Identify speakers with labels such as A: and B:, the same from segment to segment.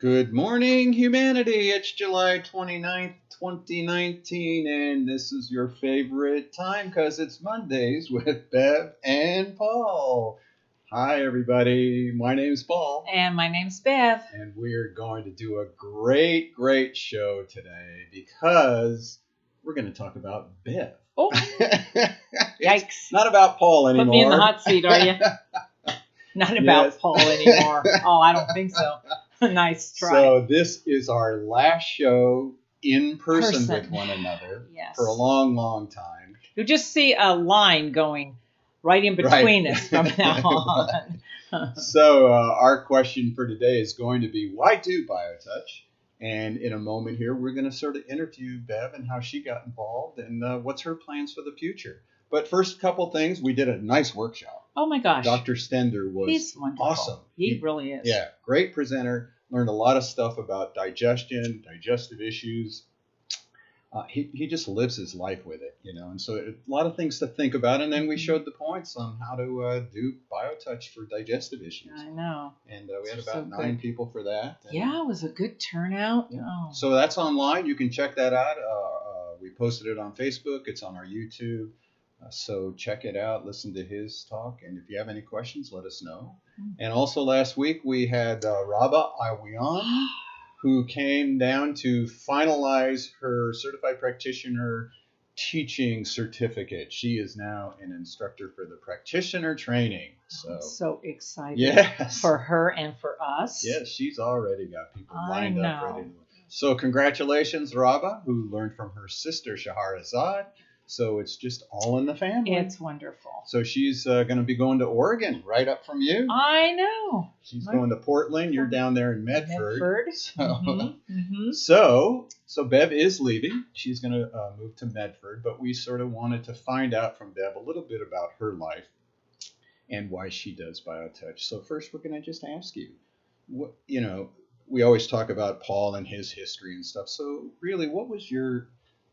A: Good morning, humanity. It's July 29th, 2019, and this is your favorite time because it's Mondays with Bev and Paul. Hi, everybody. My name's Paul.
B: And my name's Bev.
A: And we're going to do a great show today because we're going to talk about Bev.
B: Oh, yikes.
A: Not about Paul anymore.
B: Put me in the hot seat, are you? Not about Paul anymore. Oh, I don't think so. Nice try.
A: So this is our last show in person with one another for a long time.
B: You'll just see a line going right in between us from now on.
A: So our question for today is going to be, why do BioTouch? And in a moment here, we're going to sort of interview Bev and how she got involved and what's her plans for the future. But first, a couple things. We did a nice workshop.
B: Oh, my gosh.
A: Dr. Stender was awesome.
B: He really is.
A: Yeah, great presenter. Learned a lot of stuff about digestion, digestive issues. He just lives his life with it, you know. And so a lot of things to think about. And then we showed the points on how to do BioTouch for digestive issues.
B: I know.
A: And we had about 9 people for that. And,
B: yeah, it was a good turnout.
A: Yeah.
B: Oh.
A: So that's online. You can check that out. We posted it on Facebook. It's on our YouTube. So check it out, listen to his talk, and if you have any questions, let us know. And also last week we had Raba Iwian, who came down to finalize her certified practitioner teaching certificate. She is now an instructor for the practitioner training.
B: I'm so excited for her and for us.
A: Yes, she's already got people lined up ready. So congratulations, Raba, who learned from her sister Shahrazad. So it's just all in the family.
B: It's wonderful.
A: So she's going to be going to Oregon, right up from you.
B: I know.
A: She's going to Portland. You're down there in Medford.
B: So,
A: so Bev is leaving. She's going to move to Medford. But we sort of wanted to find out from Bev a little bit about her life and why she does BioTouch. So first, we're going to just ask you, we always talk about Paul and his history and stuff. So really, what was your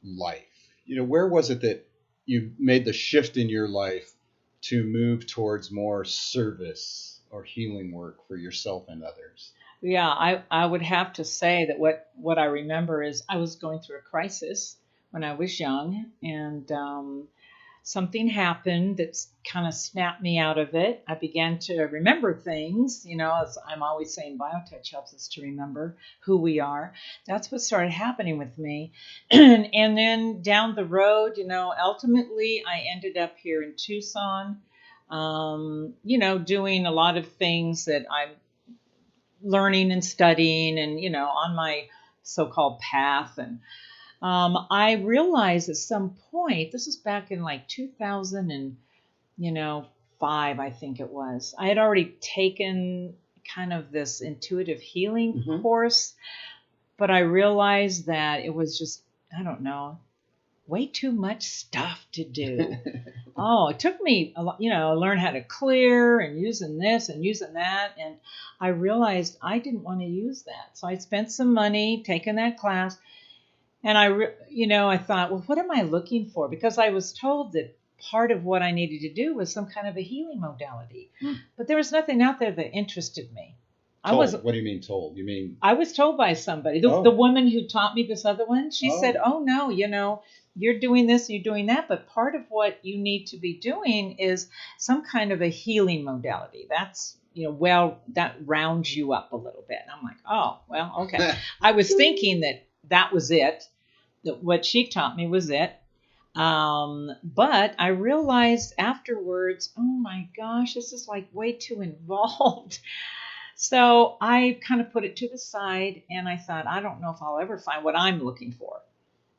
A: life? Where was it that you made the shift in your life to move towards more service or healing work for yourself and others?
B: Yeah, I would have to say that what I remember is I was going through a crisis when I was young, and something happened that kind of snapped me out of it. I began to remember things, as I'm always saying, BioTouch helps us to remember who we are. That's what started happening with me. And then down the road, ultimately I ended up here in Tucson, doing a lot of things that I'm learning and studying and, on my so-called path. And I realized at some point, this is back in like 2005, I think it was. I had already taken kind of this intuitive healing course, but I realized that it was just, I don't know, way too much stuff to do. It took me a lot, learn how to clear and using this and using that. And I realized I didn't want to use that. So I spent some money taking that class. And I thought, well, what am I looking for? Because I was told that part of what I needed to do was some kind of a healing modality. But there was nothing out there that interested me.
A: What do you mean told? You mean?
B: I was told by somebody. The woman who taught me this other one, she said, oh, no, you're doing this, you're doing that. But part of what you need to be doing is some kind of a healing modality. That's, that rounds you up a little bit. And I'm like, oh, well, okay. I was thinking that was it. That what she taught me was it. But I realized afterwards, oh my gosh, this is like way too involved. So I kind of put it to the side and I thought, I don't know if I'll ever find what I'm looking for,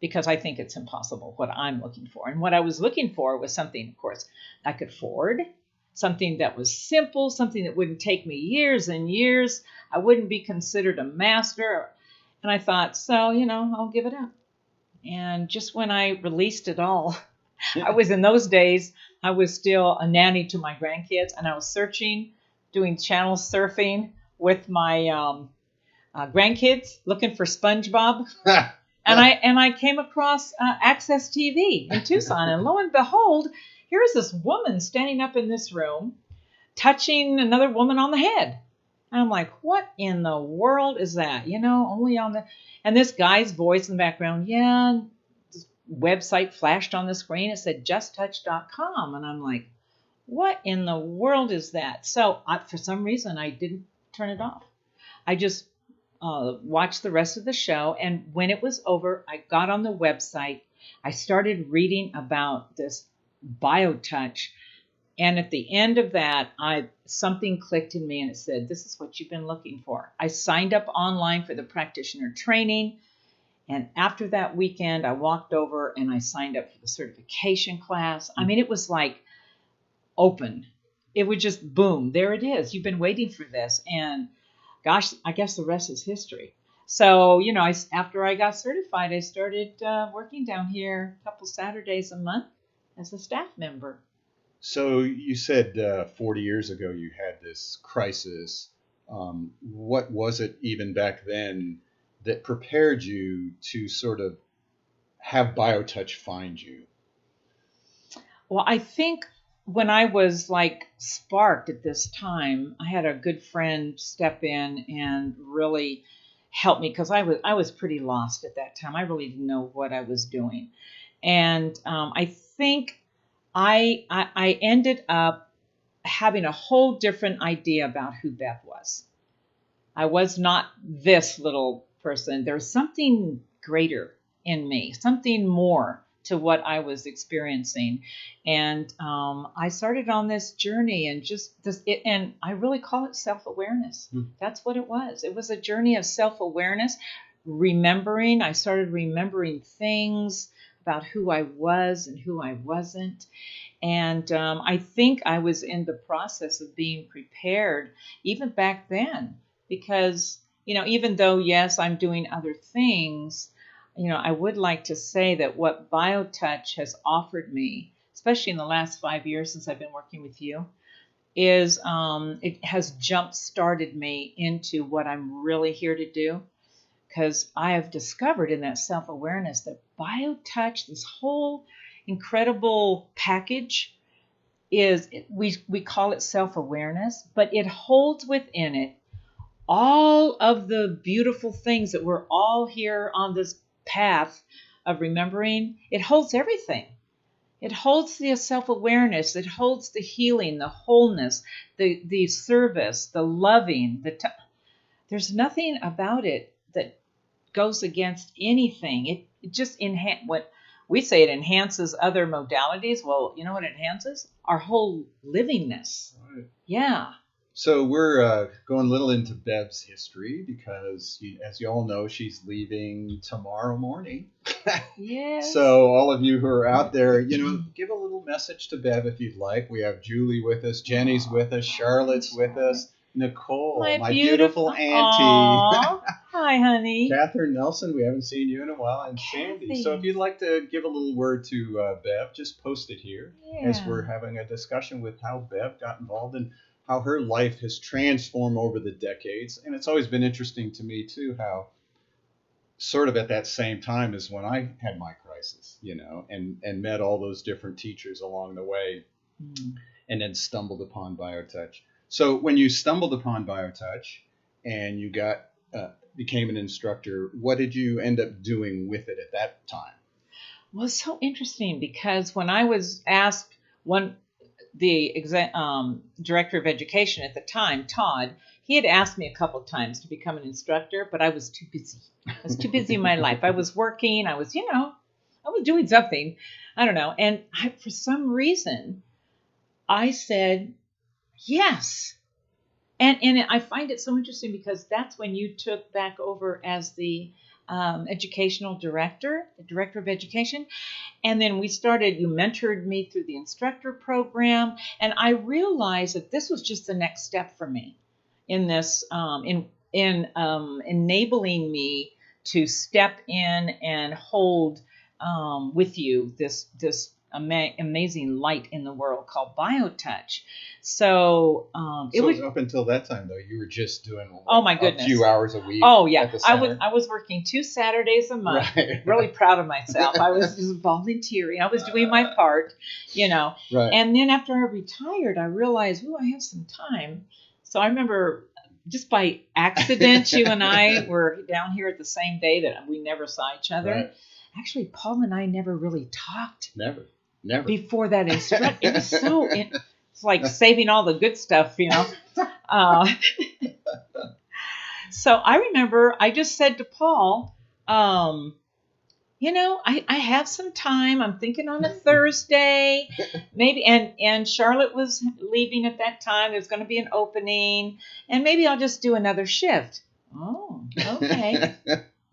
B: because I think it's impossible what I'm looking for. And what I was looking for was something, of course, I could afford, something that was simple, something that wouldn't take me years and years. I wouldn't be considered a master. And I thought, so, I'll give it up. And just when I released it all, in those days, I was still a nanny to my grandkids, and I was doing channel surfing with my grandkids, looking for SpongeBob. And I came across Access TV in Tucson, and lo and behold, here's this woman standing up in this room, touching another woman on the head. And I'm like, what in the world is that? Only on the, and this guy's voice in the background, yeah, this website flashed on the screen. It said justtouch.com. And I'm like, what in the world is that? So for some reason, I didn't turn it off. I just watched the rest of the show. And when it was over, I got on the website. I started reading about this BioTouch. And at the end of that, something clicked in me and it said, this is what you've been looking for. I signed up online for the practitioner training. And after that weekend, I walked over and I signed up for the certification class. I mean, it was like open. It would just boom, there it is. You've been waiting for this. And gosh, I guess the rest is history. So, after I got certified, I started working down here a couple Saturdays a month as a staff member.
A: So you said 40 years ago you had this crisis. What was it even back then that prepared you to sort of have BioTouch find you?
B: Well, I think when I was like sparked at this time, I had a good friend step in and really help me because I was pretty lost at that time. I really didn't know what I was doing. And I think I ended up having a whole different idea about who Bev was. I was not this little person. There was something greater in me, something more to what I was experiencing. And I started on this journey and and I really call it self-awareness. That's what it was. It was a journey of self-awareness, remembering. I started remembering things about who I was and who I wasn't. And I think I was in the process of being prepared even back then because, even though, yes, I'm doing other things, I would like to say that what BioTouch has offered me, especially in the last 5 years since I've been working with you, is it has jump-started me into what I'm really here to do. Because I have discovered in that self-awareness that BioTouch, this whole incredible package, we call it self-awareness, but it holds within it all of the beautiful things that we're all here on this path of remembering. It holds everything. It holds the self-awareness. It holds the healing, the wholeness, the service, the loving. There's nothing about it that goes against anything. It just what we say, it enhances other modalities. Well, you know what it enhances? Our whole livingness.
A: Right.
B: Yeah.
A: So we're going a little into Bev's history because, as you all know, she's leaving tomorrow morning.
B: Yes.
A: So all of you who are out there, give a little message to Bev if you'd like. We have Julie with us, Jenny's with us, Charlotte's with us, Nicole, my beautiful auntie.
B: Hi, honey.
A: Catherine Nelson, we haven't seen you in a while, and Sandy. So if you'd like to give a little word to Bev, just post it here as we're having a discussion with how Bev got involved and how her life has transformed over the decades. And it's always been interesting to me, too, how sort of at that same time as when I had my crisis, and met all those different teachers along the way and then stumbled upon BioTouch. So when you stumbled upon BioTouch and you became an instructor, what did you end up doing with it at that time?
B: Well, it's so interesting because when I was asked, the director of education at the time, Todd, he had asked me a couple of times to become an instructor, but I was too busy. I was too busy in my life. I was working. I was doing something. I don't know. And for some reason, I said yes. And I find it so interesting because that's when you took back over as the educational director, the director of education. And then you mentored me through the instructor program. And I realized that this was just the next step for me in this, in enabling me to step in and hold with you this amazing light in the world called BioTouch. So
A: up until that time though, you were just doing
B: my goodness,
A: a few hours a week.
B: Oh yeah, I was working 2 Saturdays a month.
A: Right.
B: Really proud of myself. I was just volunteering. I was doing my part,
A: Right.
B: And then after I retired, I realized, I have some time. So I remember just by accident, you and I were down here at the same day that we never saw each other.
A: Right.
B: Actually, Paul and I never really talked.
A: Never.
B: Before that instruction. It was so, it's like saving all the good stuff, you know. So I remember I just said to Paul, you know, I have some time. I'm thinking on a Thursday, maybe. And Charlotte was leaving at that time. There's going to be an opening, and maybe I'll just do another shift. Oh, okay.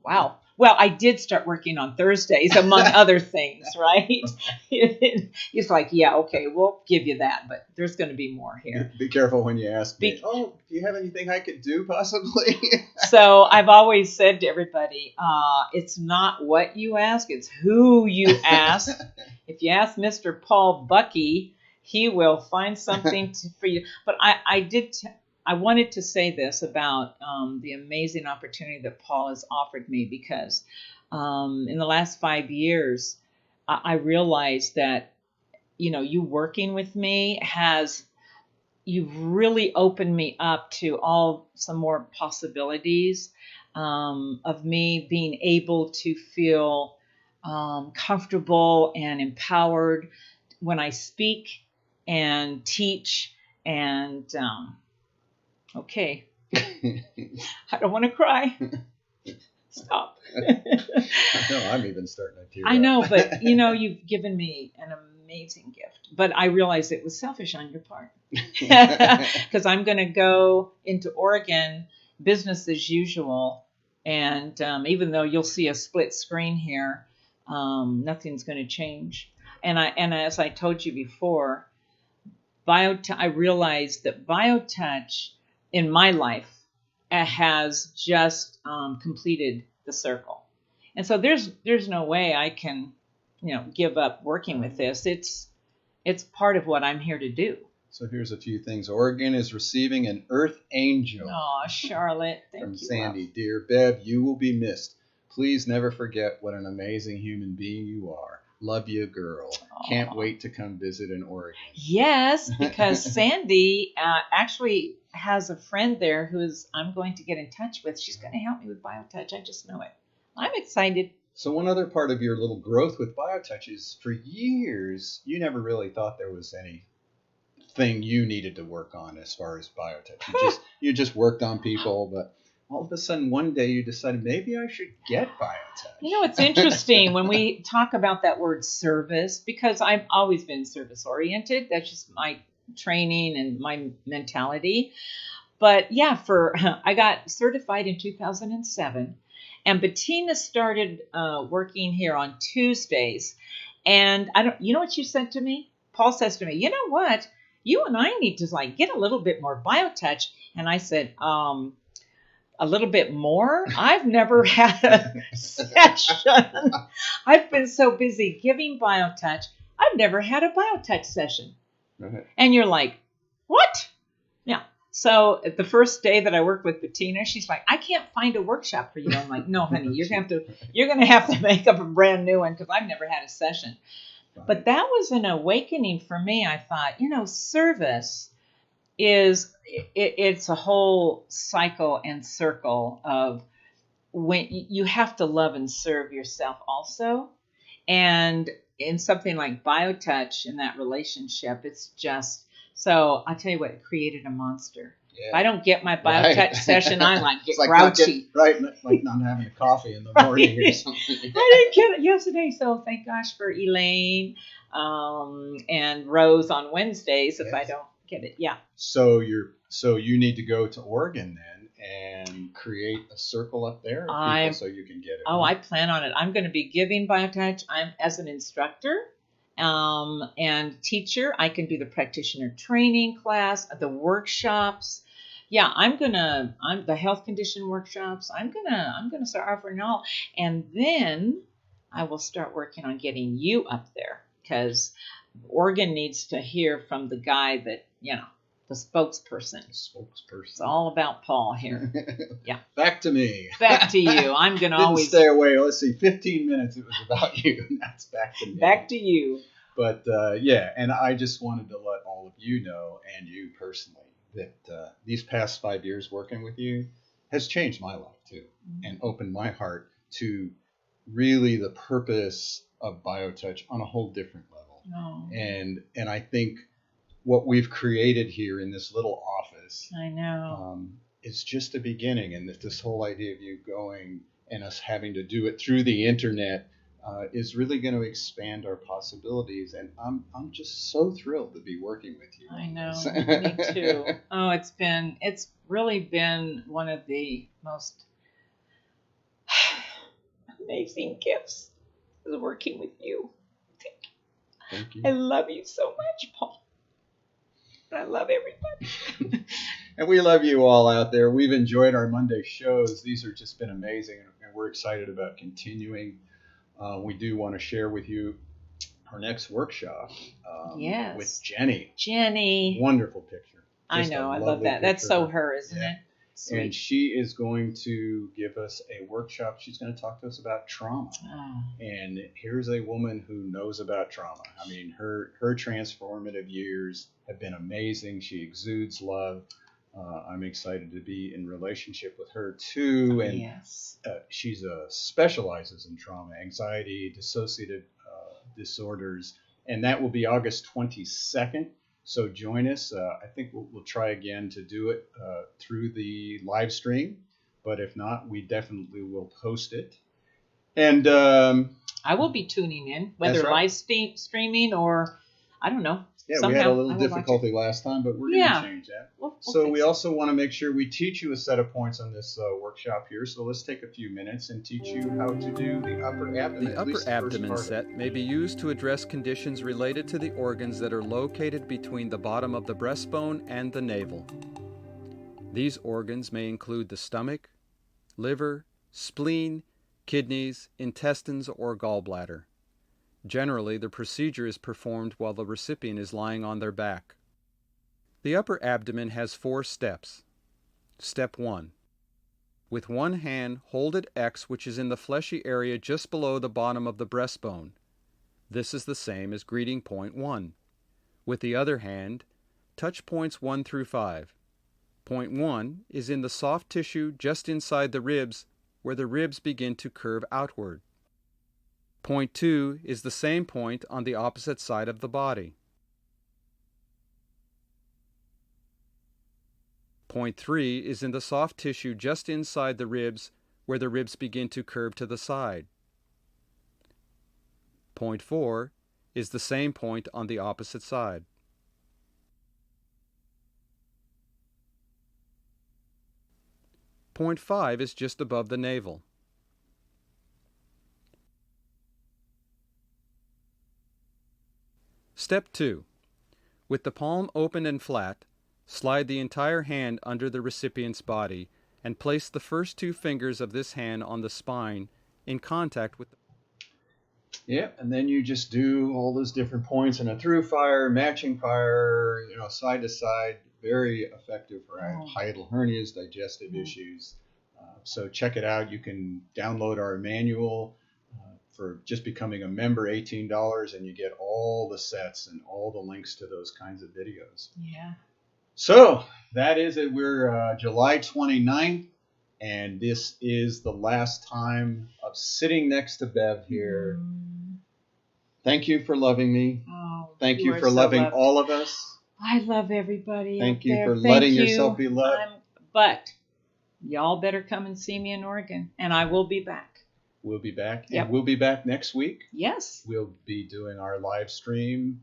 B: Wow. Well, I did start working on Thursdays, among other things, right? He's like, yeah, okay, we'll give you that, but there's going to be more here.
A: Be careful when you ask me, do you have anything I could do possibly?
B: So I've always said to everybody, it's not what you ask, it's who you ask. If you ask Mr. Paul Bucky, he will find something for you. But I wanted to say this about the amazing opportunity that Paul has offered me, because in the last 5 years, I realized that, you know, you working with me you've really opened me up to some more possibilities of me being able to feel comfortable and empowered when I speak and teach and okay. I don't want to cry. Stop.
A: No, I'm even starting to tear up.
B: I know, but you know, you've given me an amazing gift. But I realized it was selfish on your part. Because I'm going to go into Oregon business as usual. And even though you'll see a split screen here, nothing's going to change. And as I told you before, I realized that BioTouch in my life has just completed the circle. And so there's no way I can, you know, give up working with this. It's part of what I'm here to do.
A: So here's a few things. Oregon is receiving an Earth Angel.
B: Oh, Charlotte, thank
A: from
B: you.
A: Sandy. Love. Dear Bev, you will be missed. Please never forget what an amazing human being you are. Love you, girl. Aww. Can't wait to come visit in Oregon.
B: Yes, because Sandy actually has a friend there I'm going to get in touch with. She's going to help me with BioTouch. I just know it. I'm excited.
A: So one other part of your little growth with BioTouch is for years, you never really thought there was anything you needed to work on as far as BioTouch. You just worked on people, but all of a sudden one day you decided maybe I should get BioTouch.
B: You know, it's interesting when we talk about that word service, because I've always been service oriented. That's just my training and my mentality. But yeah, I got certified in 2007, and Bettina started working here on Tuesdays. And you know what you said to me? Paul says to me, you know what? You and I need to get a little bit more BioTouch. And I said, a little bit more? I've never had a session. I've been so busy giving BioTouch. I've never had a BioTouch session.
A: Okay. And
B: you're like, what? Yeah. So the first day that I worked with Bettina, she's like, I can't find a workshop for you. I'm like, no, honey, you're gonna have to make up a brand new one, because I've never had a session. Right. But that was an awakening for me. I thought, you know, service it's a whole cycle and circle of when you have to love and serve yourself also. And in something like BioTouch, in that relationship, it's just, so I'll tell you what, it created a monster. Yeah. If I don't get my BioTouch session, I get grouchy.
A: Like not having a coffee in the morning or something.
B: I didn't get it yesterday, so thank gosh for Elaine and Rose on Wednesdays if I don't get it. Yeah.
A: So you need to go to Oregon then and create a circle up there of people so you can get it.
B: Oh, I plan on it. I'm going to be giving BioTouch. I'm as an instructor and teacher. I can do the practitioner training class, the workshops. Yeah, I'm the health condition workshops. I'm gonna start offering all, and then I will start working on getting you up there, because Oregon needs to hear from the guy that, you know, the spokesperson. It's all about Paul here. Yeah.
A: Back to me.
B: Back to you. I'm going to always
A: stay away. Let's see, 15 minutes it was about you. That's back to me.
B: Back to you.
A: But yeah, and I just wanted to let all of you know, and you personally, that these past 5 years working with you has changed my life too, and opened my heart to really the purpose of BioTouch on a whole different level.
B: Oh.
A: And I think what we've created here in this little office,
B: I know,
A: is just a beginning. And this whole idea of you going and us having to do it through the internet is really going to expand our possibilities. And I'm just so thrilled to be working with you.
B: I know, me too. Oh, it's really been one of the most amazing gifts is working with you.
A: Thank you.
B: I love you so much, Paul. I love everybody.
A: And we love you all out there. We've enjoyed our Monday shows. These have just been amazing, and we're excited about continuing. We do want to share with you our next workshop
B: yes.
A: with Jenny.
B: Jenny.
A: Wonderful picture.
B: I know. I love that. That's so her, isn't it? Sweet.
A: And she is going to give us a workshop. She's going to talk to us about trauma.
B: Oh.
A: And here's a woman who knows about trauma. I mean, her transformative years have been amazing. She exudes love. I'm excited to be in relationship with her too. And
B: yes.
A: She specializes in trauma, anxiety, dissociative disorders. And that will be August 22nd. So join us. I think we'll try again to do it through the live stream. But if not, we definitely will post it. And
B: I will be tuning in, whether live streaming or, I don't know.
A: Yeah,
B: somehow,
A: we had a little difficulty last time, but we're going to change that. So we also want to make sure we teach you a set of points on this workshop here. So let's take a few minutes and teach you how to do the upper abdomen.
C: The upper abdomen set may be used to address conditions related to the organs that are located between the bottom of the breastbone and the navel. These organs may include the stomach, liver, spleen, kidneys, intestines, or gallbladder. Generally, the procedure is performed while the recipient is lying on their back. The upper abdomen has 4 steps. Step 1. With one hand, hold at X, which is in the fleshy area just below the bottom of the breastbone. This is the same as greeting point 1. With the other hand, touch points 1 through 5. Point 1 is in the soft tissue just inside the ribs, where the ribs begin to curve outward. Point 2 is the same point on the opposite side of the body. Point 3 is in the soft tissue just inside the ribs, where the ribs begin to curve to the side. Point 4 is the same point on the opposite side. Point 5 is just above the navel. Step 2. With the palm open and flat, slide the entire hand under the recipient's body and place the first 2 fingers of this hand on the spine in contact with the...
A: Yeah, and then you just do all those different points in a through fire, matching fire, side to side. Very effective for hiatal hernias, digestive issues. So check it out. You can download our manual for just becoming a member, $18, and you get all the sets and all the links to those kinds of videos.
B: Yeah.
A: So that is it. We're July 29th, and this is the last time of sitting next to Bev here. Thank you for loving me.
B: Oh,
A: Thank you for loving all of us.
B: I love everybody.
A: Thank you for letting yourself be loved.
B: But y'all better come and see me in Oregon, and I will be back.
A: We'll be back.
B: Yep.
A: And we'll be back next week.
B: Yes.
A: We'll be doing our live stream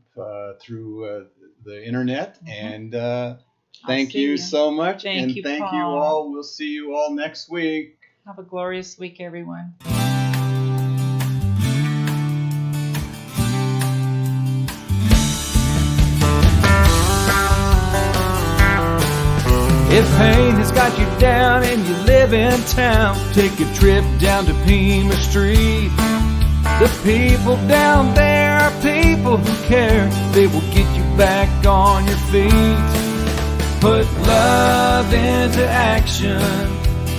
A: through the internet. And thank you so much.
B: Thank you,
A: thank
B: Paul.
A: you all. We'll see you all next week.
B: Have a glorious week, everyone.
D: If pain has got you down and you live in town, take a trip down to Pima Street. The people down there are people who care. They will get you back on your feet. Put love into action.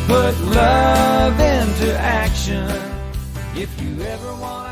D: Put love into action. If you ever want